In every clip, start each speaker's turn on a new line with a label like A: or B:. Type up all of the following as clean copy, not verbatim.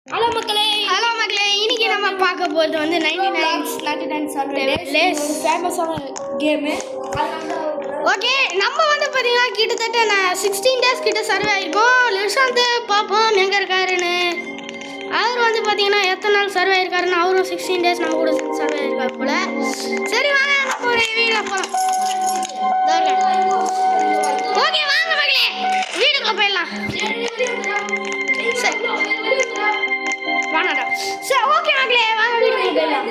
A: Hello மக்களே இன்னைக்கு நம்ம பார்க்க போகிறது வந்து 99 சர்வைவர்ஸ் ஃபேமஸான கேமு. ஓகே, நம்ம வந்து பார்த்தீங்கன்னா கிட்டத்தட்ட 16 டேஸ் கிட்ட சர்வே ஆகிருக்கோம். லிஷாந்த் பார்ப்போம் எங்கே இருக்காருன்னு. அவர் வந்து பார்த்தீங்கன்னா எத்தனை நாள் சர்வே ஆயிருக்காருன்னு அவரும் 16 டேஸ் நம்ம கூட சர்வே ஆயிருக்காரு போல. சரி வாங்க நம்ம ஒரு வீடியோ போகலாம். ஓகே வாங்க மக்களே வீடுக்குள்ள போயிடலாம். சரி வாங்கடா. சரி ஓகே மக்களே வாங்க வீட்டுக்குள்ள போயிடலாம்.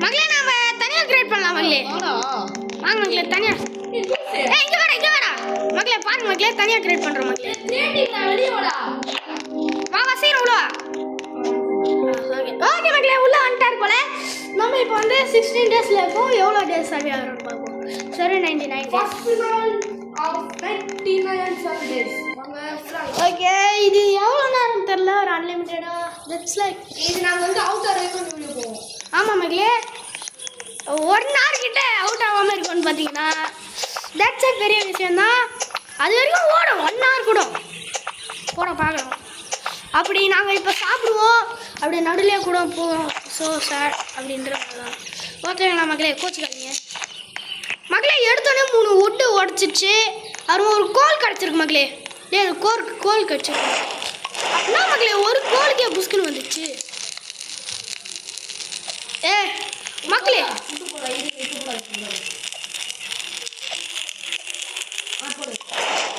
A: மகளே நாம தனியா கிரியேட் பண்ணலாம் மகளே. வாங்க மகளே தனியா. இங்க வாடா மகளே, பாருங்க மகளே தனியா கிரியேட் பண்றோம் மகளே. வா வா சீக்கிரம் உள்ள வா. ஓகே மகளே உள்ள வந்துட்டாரு போல. நம்ம இப்போ வந்து 16 டேஸ்ல இருக்கோம். எவ்வளோ டேஸ் சர்வே ஆகிறோம்னு பார்ப்போம். சரி 99 ஓகே, இது எவ்வளோ நேரம் தெரியல. ஒரு அன்லிமிட்டடா தட்ஸ் லைக் இது நாங்கள் வந்து அவுட் ஆகிறோம் போவோம். ஆமாம் மகளே 1 hour கிட்ட அவுட் ஆகாமல் இருக்கும்னு பார்த்தீங்கன்னா தட்ஸ் எ பெரிய விஷயந்தான். அது வரைக்கும் ஓடும் 1 hour கூட போட பார்க்குறோம். அப்படி நாங்கள் இப்போ சாப்பிடுவோம், அப்படி நடுலையே கூட போவோம். ஸோ சார் அப்படின்றது தான். ஓகேங்களா மக்களே, கோச்சுக்காதீங்க மக்களே. எடுத்தோடனே 3 wood உடச்சிச்சு. அப்புறம் ஒரு கோல் கிடச்சிருக்கு மக்களே. கோல் கிடச்சிருக்கு. அப்படின்னா மக்களே ஒரு கோலுக்கே புஷ்குன்னு வந்துச்சு. மக்களே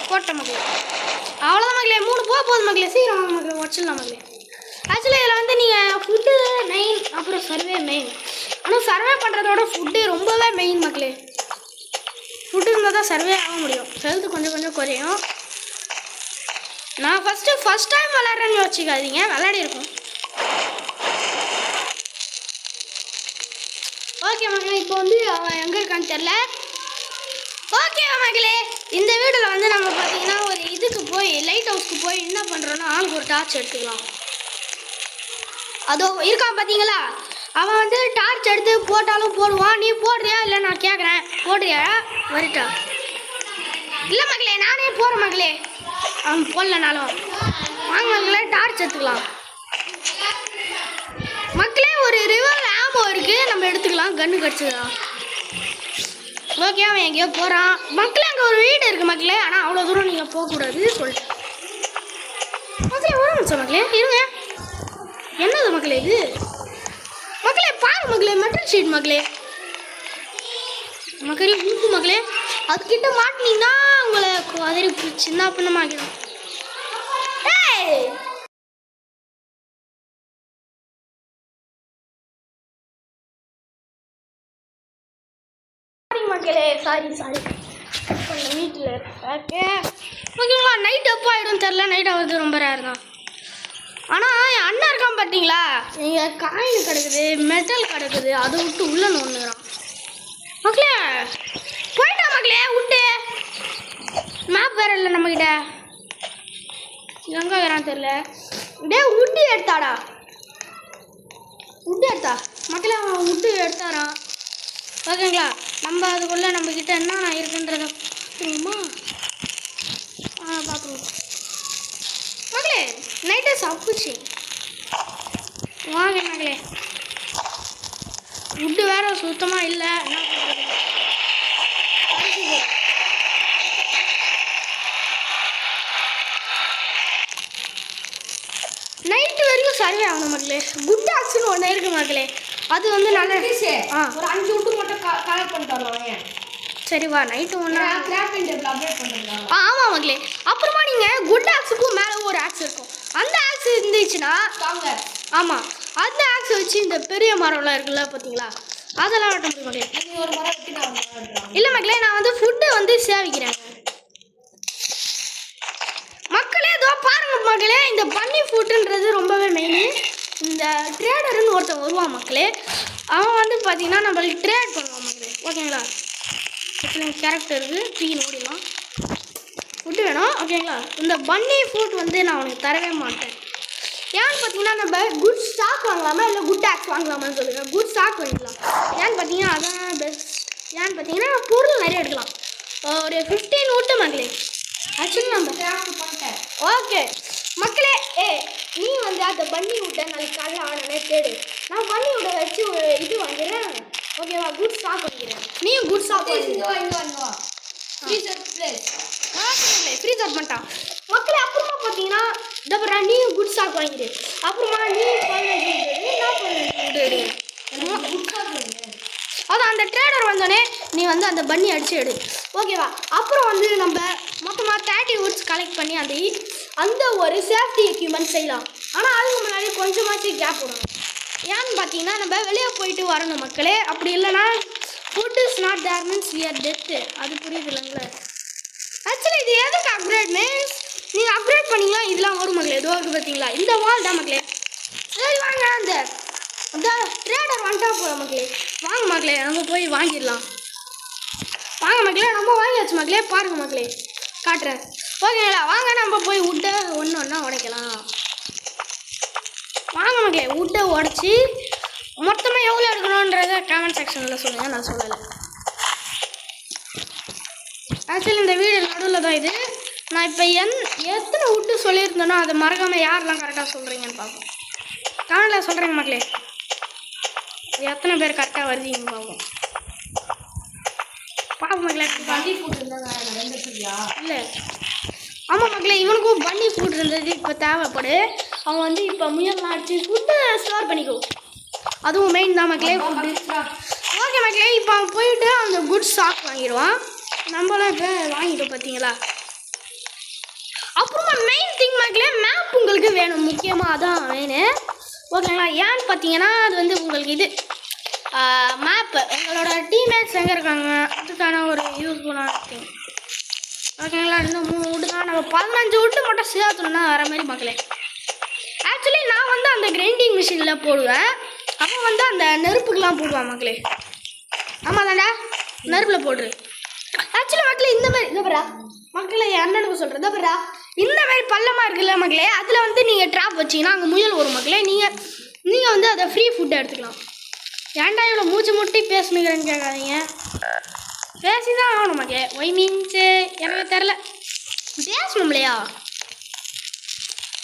A: போட்ட மக்களே அவ்வளோதான் மக்களே. 3 போகுது மக்களே. சீக்கிரம் மக்களே உடச்சிடலாம் மக்களே. ஆக்சுவலி இதில் வந்து நீங்கள் ஃபுட்டு மெயின், அப்புறம் சர்வே மெயின். ஆனால் சர்வே பண்ணுறதோட ஃபுட்டு ரொம்பவே மெயின் மக்களே. ஃபுட்டு இருந்தால் தான் சர்வே ஆக முடியும். ஹெல்த்து கொஞ்சம் குறையும். நான் ஃபஸ்ட் டைம் விளாட்றேன்னு வச்சுக்காதீங்க, விளையாடி இருக்கும். ஓகே மக்களே, இப்போ வந்து அவன் எங்கே இருக்கான்னு தெரில. ஓகே மக்களே, இந்த வீடியோவில் வந்து நம்ம பார்த்தீங்கன்னா ஒரு இதுக்கு போய் லைட் ஹவுஸ்க்கு போய் என்ன பண்ணுறோன்னா ஆளுக்கு ஒரு டார்ச் எடுத்துக்கலாம். அதோ இருக்கான் பார்த்தீங்களா, அவன் வந்து டார்ச் எடுத்து போட்டாலும் போடுவான். நீ போடுறியா இல்லை நான் கேட்குறேன், போடுறியா வரட்டா? இல்லை மக்களே நானே போகிறேன் மக்களே. அவன் போடலனாலும் வாங்க மக்களே டார்ச் எடுத்துக்கலாம். மக்களே ஒரு ரிவர் ஆமோ இருக்குது, நம்ம எடுத்துக்கலாம். கன்று கிடச்சிக்கலாம். ஓகே அவன் எங்கேயோ போகிறான் மக்களே. அங்கே ஒரு வீடு இருக்குது மக்களே, ஆனால் அவ்வளோ தூரம் நீங்கள் போகக்கூடாது சொல்லிட்டு மக்களே. ஒரு நிமிஷம் மக்களே இருங்க. என்னது மக்களே இது? மக்களே பாரு மக்களே, மெட்டல் ஷீட் மக்களே. மக்களே ஊக்கு மக்களே, அதுக்கிட்ட மாட்டினீங்கன்னா உங்களை அதே சின்ன பண்ணமாக்கிடும். மக்களே சாரி வீட்டில் ஓகே ஓகேங்களா. நைட் எப்போ ஆகிடும் தெரில. நைட் ஆகுது ரொம்ப ரேர் தான். ஆனால் என் அண்ணன் இருக்கான் பார்த்தீங்களா, இங்கே காயின் கிடக்குது, மெட்டல் கிடக்குது, அதை விட்டு உள்ளே நோண்டுறான் மக்களே. போயிட்டா மக்களே விட்டு. மேப் வேறு இல்லை நம்மக்கிட்ட. எங்கே வரான்னு தெரில. உட்டு எடுத்தாடா, உட்டு எடுத்தா மக்களே. அவன் உட்டு எடுத்தாரான். ஓகேங்களா, நம்ம அதுக்குள்ளே நம்மக்கிட்ட என்ன இருக்குன்றத பார்த்துருவோமா? பார்த்துருவோம் மக்களே. நைட்டே சாப்பிடுச்சு. வாங்க மக்களே, ஃபுட்டு வேற சுத்தமாக இல்லை. என்ன பண்ணுறது? நைட்டு வரைக்கும் சர்வே ஆகணும் மக்களே. குட் ஆக்ஷன் ஒன்று இருக்குது மக்களே. அது வந்து நல்ல ஒரு 5 wood மட்டும் கலெக்ட் பண்ணிட்டு வரலாம். சரி வா நைட்டு ஒன்றா கிராஃப்டிங் டேபிள் அப்டேட் பண்ணுறீங்களா? ஆமாம் மக்களே. அப்புறமா நீங்கள் குட் ஆக்ஸுக்கும் மேலே ஒரு ஆக்ஸ் இருக்கும். அந்த ஆக்ஸ் இருந்துச்சுன்னா ஆமாம், அந்த ஆக்ஸ் வச்சு இந்த பெரிய மரம்லாம் இருக்குல்ல பார்த்தீங்களா, அதெல்லாம் வெட்ட முடியும் மக்களே. நீங்கள் ஒரு மரம் வெட்டி நான் இல்லை மக்களே, நான் வந்து ஃபுட்டை வந்து சேவிக்கிறேன் மக்களே. இதோ பாருங்க மக்களே, இந்த பன்னி ஃபுட்டுன்றது ரொம்பவே மெயின். இந்த ட்ரேடர்னு ஒருத்தன் வருவான் மக்களே. அவன் வந்து பார்த்தீங்கன்னா நம்மளுக்கு ட்ரேட் பண்ணுவான் மக்களே. ஓகேங்களா, கேரக்டர் இருக்குது, தூக்கி ஓடிடலாம். ஃபுட்டு வேணும் ஓகேங்களா. இந்த பன்னி ஃபுட் வந்து நான் உனக்கு தரவே மாட்டேன். ஏன்னு பார்த்தீங்கன்னா நம்ம குட் ஸ்டாக் வாங்கலாமா இல்லை குட் ஆக்ஸ் வாங்கலாமான்னு சொல்லுங்கள். குட் ஸ்டாக் வாங்கிக்கலாம். ஏன்னு பார்த்தீங்கன்னா அதான் பெஸ்ட். ஏன்னு பார்த்தீங்கன்னா பொருள் நிறைய எடுக்கலாம். ஒரு 15 wood மக்களே. ஆக்சுவலி நம்ம பண்ணிட்டேன். ஓகே மக்களே, நீ வந்து அந்த பன்னி விட்ட நாளைக்கு காலையில் ஆனே தேடு. நான் பன்னி விட வச்சு ஒரு இது வாங்கிறேன். ஓகேவா? குட் ஸ்டாக் வாங்கிறேன். நீயும் குட் ஸ்டாக் வாங்குவா. ஃப்ரீசர் பண்ணிட்டான் மக்களே. அப்புறமா பார்த்தீங்கன்னா டபரா நீயும் குட் ஸ்டாக் வாங்கிடு. அப்புறமா நீ அதான் அந்த ட்ரேடர் வந்தோடனே நீ வந்து அந்த பன்னி அடிச்சு எடு. ஓகேவா? அப்புறம் வந்து நம்ம மொத்தமாக 30 woods கலெக்ட் பண்ணி அந்த ஒரு சேஃப்டி எக்யூப்மெண்ட் செய்யலாம். ஆனால் அதுக்கு முன்னாடி கொஞ்சமாச்சு கேப் விடணும். ஏன்னு பார்த்தீங்கன்னா நம்ம வெளியே போயிட்டு வரணும் மக்களே. அப்படி இல்லைன்னா food is not there means we are death. அது புரியுது இல்லைங்களே? ஆக்சுவலி இது எதுக்கு அப்கிரேட் மீன்ஸ் நீங்கள் அப்கிரேட் பண்ணிங்கன்னா இதெல்லாம் வரும் மக்களே. எதுவும் இருக்குது பார்த்தீங்களா? இந்த வால் தான் மக்களே. சரி வாங்க, அந்த ட்ரேடர் வந்துட்டா போகிற மக்களே. வாங்க மக்களே, நம்ம போய் வாங்கிடலாம். வாங்க மக்களே, நம்ம வாங்கியாச்சு மக்களே. பாருங்க மக்களே, காட்டுறேன். ஓகேங்களா? வாங்க நம்ம போய் உட்டை ஒன்று ஒன்றா உடைக்கலாம். வாங்க மக்களே, உட்டை உடச்சி மொத்தமாக எவ்வளோ எடுக்கணுன்றத கமெண்ட் செக்ஷனில் சொல்லுங்கள். நான் சொல்லலை. ஆக்சுவலி இந்த வீடு நடுவில் தான் இது. நான் இப்போ எத்தனை உட்டு சொல்லியிருந்தேனோ அதை மறக்காமல் யாரெல்லாம் கரெக்டாக சொல்கிறீங்கன்னு பார்ப்போம். கமெண்டில் சொல்கிறேங்க மக்களே. எத்தனை பேர் கரெக்டாக வருவீங்கன்னு பார்ப்போம். பாப்போம் மக்களே. பன்னி ஃபுட் இருந்தா இல்லை, ஆமாம் மக்களே, இவனுக்கும் பன்னி ஃபுட் இருந்தது இப்போ தேவைப்படு. அவன் வந்து இப்போ முயல்லாம் அடிச்சு ஃபுட்டு ஸ்டோர் பண்ணிக்கோ. அதுவும் மெயின் தான் மக்களே ஃபுட்டு. ஓகே மக்களே, இப்போ அவன் போயிட்டு அந்த குட் ஸ்டாக் வாங்கிடுவான். நம்மளாம் இப்போ வாங்கிட்டோம் பார்த்தீங்களா? அப்புறமா மெயின் திங் மக்களே, மேப் உங்களுக்கு வேணும். முக்கியமாக அதான் வேணும். ஓகேங்களா? ஏன்னு பார்த்தீங்கன்னா அது வந்து உங்களுக்கு இது மேப்பு உங்களோட டீம்மேட்ஸ் எங்கே இருக்காங்க அதுக்கான ஒரு யூஸ்ஃபுல்லான திங். ஓகேங்களா? இன்னும் 3 wood தான். நம்ம 15 wood மட்டும் சேர்த்தணும்னா வர மாதிரி மக்களே. ஆக்சுவலி நான் வந்து அந்த கிரைண்டிங் மிஷினில் போடுவேன். அப்போ வந்து அந்த நெருப்புக்கெலாம் போடுவான் மக்களே. ஆமாம் தாண்டா, நெருப்பில் போடுரு. ஆக்சுவலி மக்களே இந்த மாதிரி இதப்பரா மக்களே அண்ணனுக்கு சொல்கிறேன். இதப்பரா இந்த மாதிரி பள்ளமாக இருக்குல்ல மக்களே, அதில் வந்து நீங்கள் ட்ராப் வச்சிங்கன்னா அங்கே முயல் வரும் மக்களே. நீங்கள் வந்து அதை ஃப்ரீ ஃபுட்டை எடுத்துக்கலாம். ஏன்டா இவ்வளோ மூச்சு முட்டி பேசுனுங்கிறேன்னு கேட்காதீங்க. பேசி தான் ஆகணும் மக்களே. ஒய் மீன்ஸு எனக்கு தெரில, பேசணும் இல்லையா?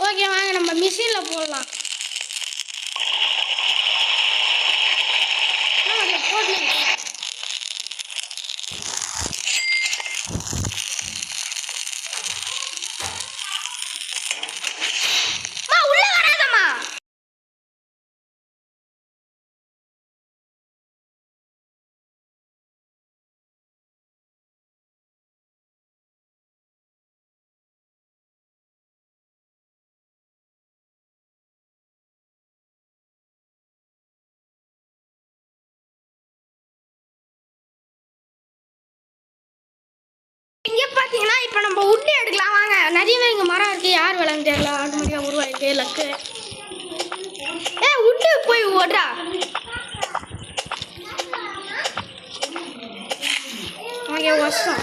A: ஓகே வாங்க நம்ம மிஷினில் போடலாம். போட்டு இங்கே பார்த்தீங்கன்னா இப்போ நம்ம உட்டு எடுக்கலாம். வாங்க, நிறையவே இங்கே மரம் இருக்குது. யார் விளையாண்டு தெரியல, ஆட்டோமேட்டிக்காக உருவாயிருக்கு லக்கு. உட்டு போய் ஓடுறா. ஓகே வருஷம்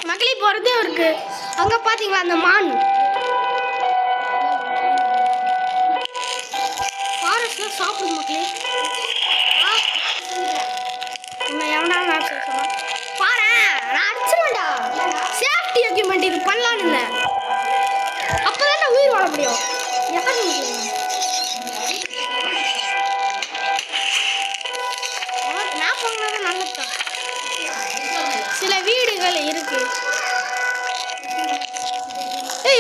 A: மக்களே போகிறதே இருக்கு. அங்கே பார்த்தீங்களா அந்த மான் ஃபாரஸ்ட்டில் சாப்பிடும் மக்களே. எவனா பாரு, நான் அடிச்சிருவேன்டா. சேஃப்டி எக்யூப்மெண்ட் இது பண்ணலான்னு இல்லை. அப்போ தானே உயிர் வாழ முடியும். நான் போனது நல்லதுதான். சில வீடுகள் இருக்கு.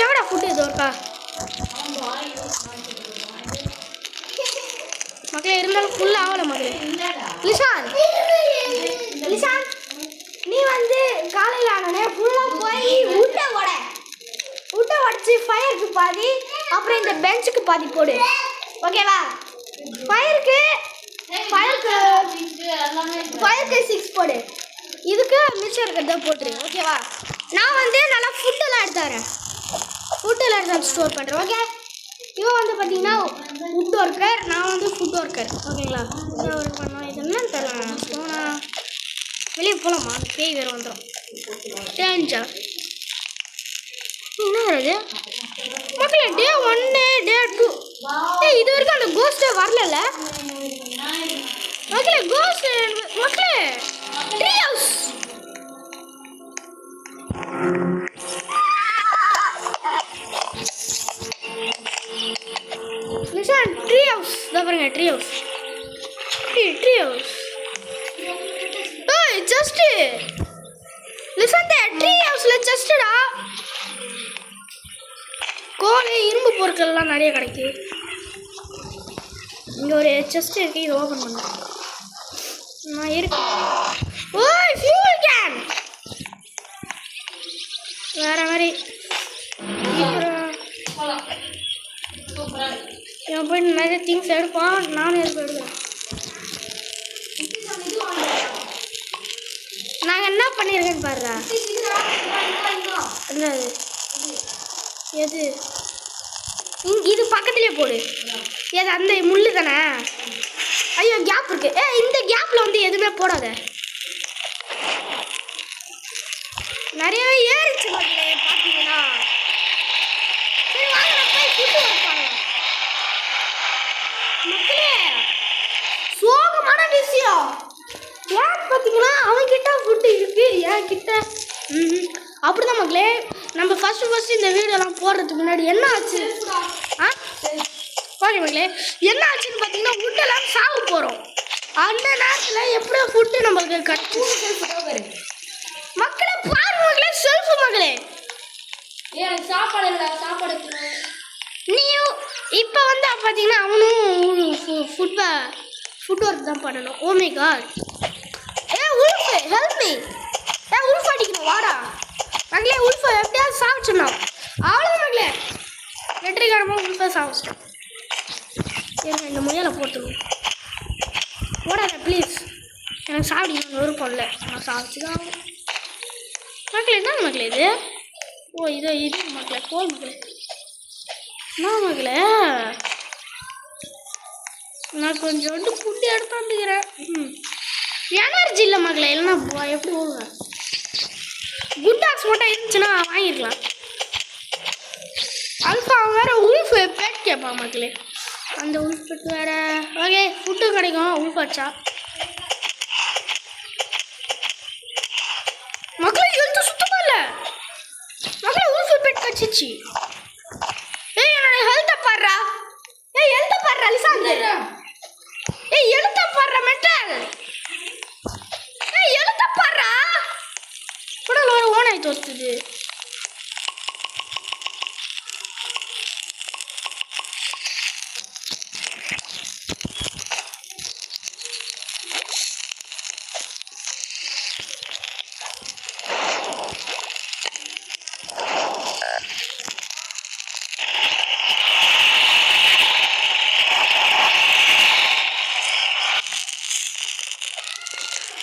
A: எவடா ஃபுட்டு இது இருக்கா மக்களே? இருந்தாலும் ஃபுல்லாக ஆகலை மக்களே. லிஷான் லிஷான் நீ வந்து காலையில் ஆனோடனே ஃபுல்லாக போய் உட்டை உடச்சி ஃபயருக்கு பாதி, அப்புறம் இந்த பெஞ்சுக்கு பாதி போடு, ஓகேவா? ஃபயருக்கு 6 போடு, இதுக்கு மிச்சம் இருக்கிறத போட்டுரு, ஓகேவா? நான் வந்து நல்லா ஃபுட்டெல்லாம் எடுத்துறேன், எடுத்து ஸ்டோர் பண்ணுறேன், ஓகே? இவன் வந்து பார்த்தீங்கன்னா ஃபுட் ஒர்க்கர், நான் வந்து ஃபுட் ஒர்க்கர், ஓகேங்களா? ஃபுட் ஒர்க் பண்ணோம். இது என்னன்னு தெரியல, போனா வெளியே போகலாமா? பேய் வேறு வந்துடும், தெரிஞ்சா என்ன வருது மக்களே? டே 1 டே 2 இது வரைக்கும் அந்த கோஸ்டே வரல மக்களே. கோஸ்ட் மக்களே, ட்ரீ ஹவுஸ் ட்ரீ ஹவுஸ் தான் பாருங்க, tree house just listen the tree ஹவுஸ்ல ஜஸ்ட்டா கோழி இரும்பு பொருட்கள்லாம் நிறைய கிடைக்கு. இங்கே ஒரு செஸ்ட் இருக்குது, இது ஓப்பன் பண்ண நான் இருக்கு. ஓய் ஃபியூல் கேன் வேற மாதிரி இவன் போய் நிறைய திங்ஸ் எடுப்பான், நானும் எடுக்கிறேன். நாங்கள் என்ன பண்ணியிருக்கேன்னு பாருறா. என்னது எது? இது பக்கத்துலேயே போடு. எது அந்த முள்ளு தானே? ஐயோ கேப் இருக்கு. இந்த கேப்பில் வந்து எதுவுமே போடாத. நிறையவே ஏறிச்சு மக்களே, பார்த்தீங்கன்னா. சரி வாங்க போய் ஃபுட்டு வைப்பாங்க மக்களே. சோகமான விஷயம் ஏன் பார்த்தீங்கன்னா, அவன்கிட்ட ஃபுட்டு இருக்கு, என் கிட்ட அப்படிதான் மக்களே. நம்ம ஃபர்ஸ்ட் இந்த வீடியோலாம் போடுறதுக்கு முன்னாடி என்ன ஆச்சு ஓகே மக்களே, என்ன ஆச்சுன்னு பார்த்தீங்கன்னா, ஃபுட்டெல்லாம் சாப்பிட போகிறோம். அந்த நேரத்தில் எப்படியோ ஃபுட்டு நம்மளுக்கு கிடைக்கும் மக்களே. பாருங்க மக்களே, செல்ஃபு மக்களே. சாப்பாடு இல்லை, சாப்பாடு நீயும் இப்போ வந்து பார்த்தீங்கன்னா அவனும் ஃபுட் ஒர்க் தான் பண்ணணும். Oh my God, wolf help me. Wolf அடிக்கணும், வாடா மக்களே. உல்ஃபை எப்படியாவது சாப்பிட்ணும், அவ்வளோ மக்களே. வெற்றிகரமாக உல்ஃபை சாப்பிட்டோம். இந்த முயலை போட்டுருவோம், போடாத ப்ளீஸ். எனக்கு சாப்பிடணும் விருப்பம் இல்லை, நான் சாப்பிட்டு தான் ஆகும் மக்களே. என்ன மக்களே இது? ஓ இது மக்களே, போல் மக்களே. என்ன மக்களே, நான் கொஞ்சோண்டு ஃபுட்டு எடுத்தாந்துக்கிறேன். எனர்ஜி இல்லை மக்களே, இல்லைன்னா எப்படி போடுவேன்? குட் டாக்ஸ் மட்டும் இருந்துச்சுன்னா வாங்கிருக்கலாம். அல்ஃபா வேறு உல்ஃப் பெட் கேட்பான் மக்களே. அந்த உல்ஃப் பெட் வேறு. ஓகே ஃபுட்டு கிடைக்கும் உல்ஃப் வச்சா மக்களே. எழுத்து சுத்தமாக இல்லை மக்களே, உல்ஃப் பெட் கச்சிச்சு. என்னோட ஹெல்த்தை பாடுறா. எழுத்த பாடுறா லிசாந்து. எழுத்த பாடுற மெட்டல். எழுத்த பாடுறா கூட ஒரு ஓனாய் தோத்துது.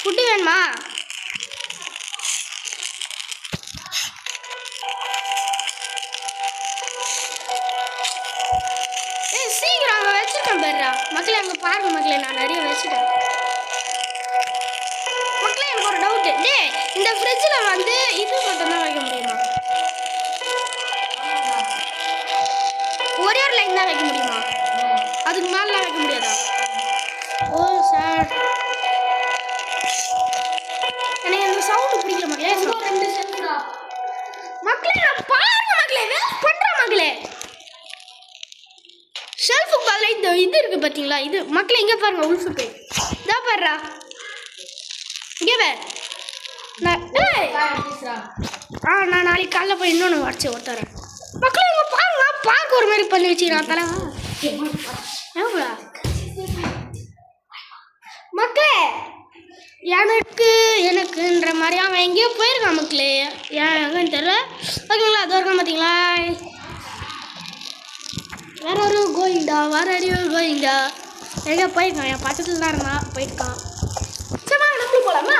A: ஃபுட்டு வேணுமா? சீக்கிரம் அங்கே வச்சுருக்கேன் பேர்ரா மக்களே. அங்கே பாருங்க மக்களே, நான் நிறைய வச்சுட்டேன் மக்களே. எனக்கு ஒரு டவுட்டு, இந்த ஃப்ரிட்ஜில் வந்து இது மட்டும்தான் வைக்க முடியுமா? ஒரே ஒரு லைன் தான் வைக்க முடியுமா? அதுக்கு மேலாம் வைக்க முடியாதா? ஓ சார், எனக்கு அந்த சவுண்டு பிடிக்கல மக்களே. 2 சென்டா மக்களே. நான் பாருங்க மக்களே, வேஸ்ட் பண்ணுறேன் மக்களே. ஷெல்ஃபுக்கு பதில் இந்த இது இருக்குது பார்த்தீங்களா? இது மக்களே இங்கே பாருங்க, உல்ஃபுக்கு இதான் பாருறா. இங்கே வேறு நான் நாளைக்கு காலைல போய் இன்னொன்று வரைச்சி ஒருத்தரேன் மக்களே. இங்கே பாருங்க, பார்க்க ஒரு மாதிரி பண்ணி வச்சுக்கிறான் தலை மக்களே. எனக்குன்ற மாதிரி அவன் எங்கேயோ போயிருக்கான் மக்களே. ஏன் எங்கன்னு தெரியல. ஓகேங்களா, அது வரைக்கும் பார்த்தீங்களா வேற ஒரு கோயிண்டா எங்கே போயிருக்கான், என் பக்கத்தில் தான் இருந்தான், போயிருக்கான். சரி வாங்க நம்மளும் போகலாமா?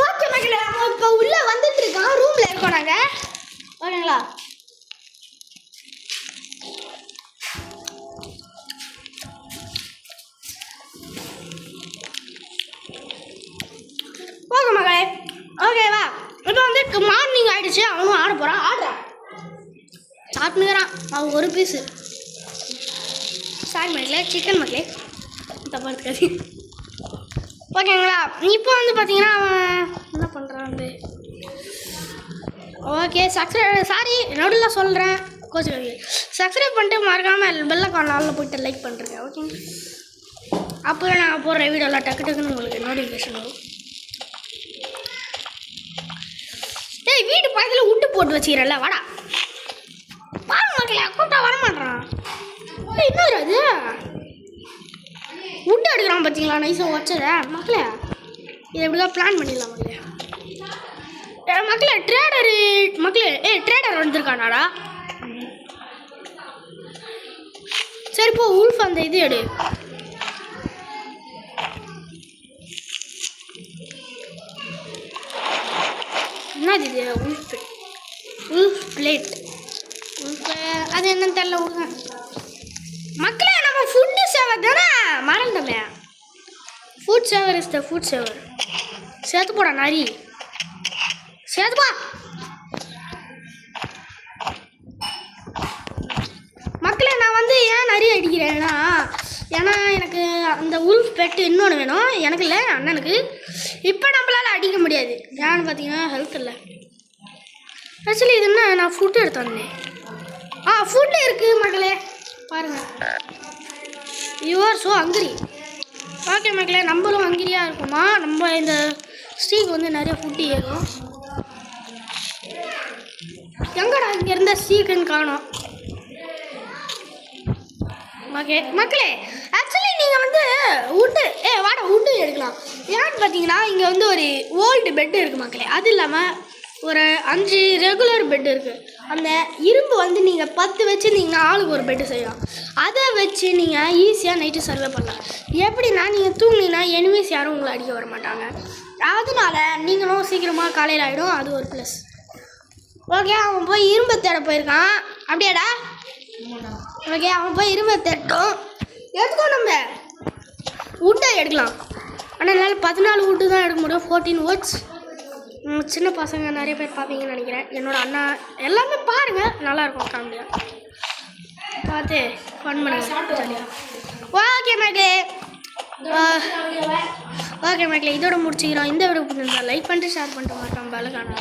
A: ஓகே மக்களே, அவன் இப்போ உள்ளே வந்துட்டு இருக்கான். ரூமில் இருக்கோம் நாங்கள். ஓகேங்களா, ஓகே மகளே. ஓகேவா, இப்போ வந்து மார்னிங் ஆகிடுச்சு. அவனும் ஆட போகிறான். ஆடுறான், சாப்பிட்டுக்கிறான். அவன் ஒரு பீஸு சாரி மக்களே, சிக்கன் மக்களே, தப்பா இருக்காது. ஓகேங்களா, இப்போ வந்து பார்த்தீங்கன்னா அவன் என்ன பண்ணுறான் வந்து. ஓகே, சாரி நடுவில் சொல்கிறேன், கோச்சு சப்ஸ்கிரைப் பண்ணிட்டு மறக்காமல் பெல்லைக்கான நாளில் போய்ட்டு லைக் பண்ணுறேங்க. ஓகேங்க, அப்போ நான் போடுற வீடியோவில் டக்கு டக்குன்னு உங்களுக்கு நோட்டிஃபிகேஷன் வரும். ஏய், வீட்டு பக்கத்தில் விட்டு போட்டு வச்சுக்கிறல்ல, வாடா பாரு மக்களே. கூப்பிட்டா வரமாட்டான். இன்னொரு அது விட்டு எடுக்கிறான் பார்த்தீங்களா, நைஸாக வச்சத மக்களே. இதை எப்படிதான் பிளான் பண்ணிடலாம் மக்களே. மக்களே ட்ரேடர் வந்துருக்கானாடா. சரி போ, உல்ஃப் அந்த இது எடு. என்னது இது? Wolf blade. அது என்னன்னு தெரியல, விடுங்க மக்களே. நம்ம ஃபுட்டு சேவர் தானே மறந்துட்டோமே. Food saver is the food saver. சேர்த்து போடா நாரி, சேர்த்துப்பா மக்களே. நான் வந்து ஏன் நிறைய அடிக்கிறேன்னா, ஏன்னா எனக்கு அந்த உல்ஃப் பெட்டு இன்னொன்று வேணும். எனக்கு இல்லை, அண்ணனுக்கு. இப்போ நம்மளால் அடிக்க முடியாது, ஏன்னு பார்த்தீங்கன்னா ஹெல்த் இல்லை. ஆக்சுவலி இது என்ன, நான் ஃபுட்டு எடுத்து வந்தேன். ஃபுட்டு இருக்குது மக்களே, பாருங்கள். You are so hungry. Okay மக்களே, நம்மளும் ஹங்கரியாக இருக்குமா. நம்ம இந்த ஸ்ட்ரீக் வந்து நிறைய ஃபுட்டு ஏறும். எங்கடா இங்கே இருந்த ஸ்ட்ரீக்குன்னு காணும். ஓகே மக்களே, ஆக்சுவலி நீங்கள் வந்து வுட்டு எடுக்கலாம். ஏன்னு பார்த்தீங்கன்னா இங்கே வந்து ஒரு ஓல்டு பெட்டு இருக்குது மக்களே. அது இல்லாமல் ஒரு 5 ரெகுலர் பெட்டு இருக்குது. அந்த இரும்பு வந்து நீங்கள் 10 வச்சுருந்தீங்கன்னா ஆளுக்கு ஒரு பெட்டு செய்யலாம். அதை வச்சு நீங்கள் ஈஸியாக நைட்டு சர்வே பண்ணலாம். எப்படின்னா நீங்கள் தூங்கினீங்கன்னா எனிமீஸ் யாரும் உங்களை அடிக்க வர மாட்டாங்க. அதனால நீங்களும் சீக்கிரமாக காலையில் ஆகிடும், அது ஒரு ப்ளஸ். ஓகே, அவன் போய் இரும்பை தேட போயிருக்கான். அப்படியாடா? ஓகே, அவன் போய் இரும்பை தேடட்டும். எடுத்துக்கோ, நம்ம வுட்டை எடுக்கலாம். ஆனால் என்னால் 14 வுட்டு தான் எடுக்க முடியும். 14 வுட்ஸ். சின்ன பசங்க நிறைய பேர் பார்ப்பீங்கன்னு நினைக்கிறேன். என்னோட அண்ணா எல்லாமே பாருங்கள், நல்லாயிருக்கும் காமெடியாக பார்த்து ஃபன் பண்ணுங்க. ஓகே மக்களே, இதோட முடிச்சுக்கிறோம். இந்த வீடியோ பிடிச்சிருந்தா லைக் பண்ணிட்டு ஷேர் பண்ணிட்டு மறக்காம பெல் ஐகானை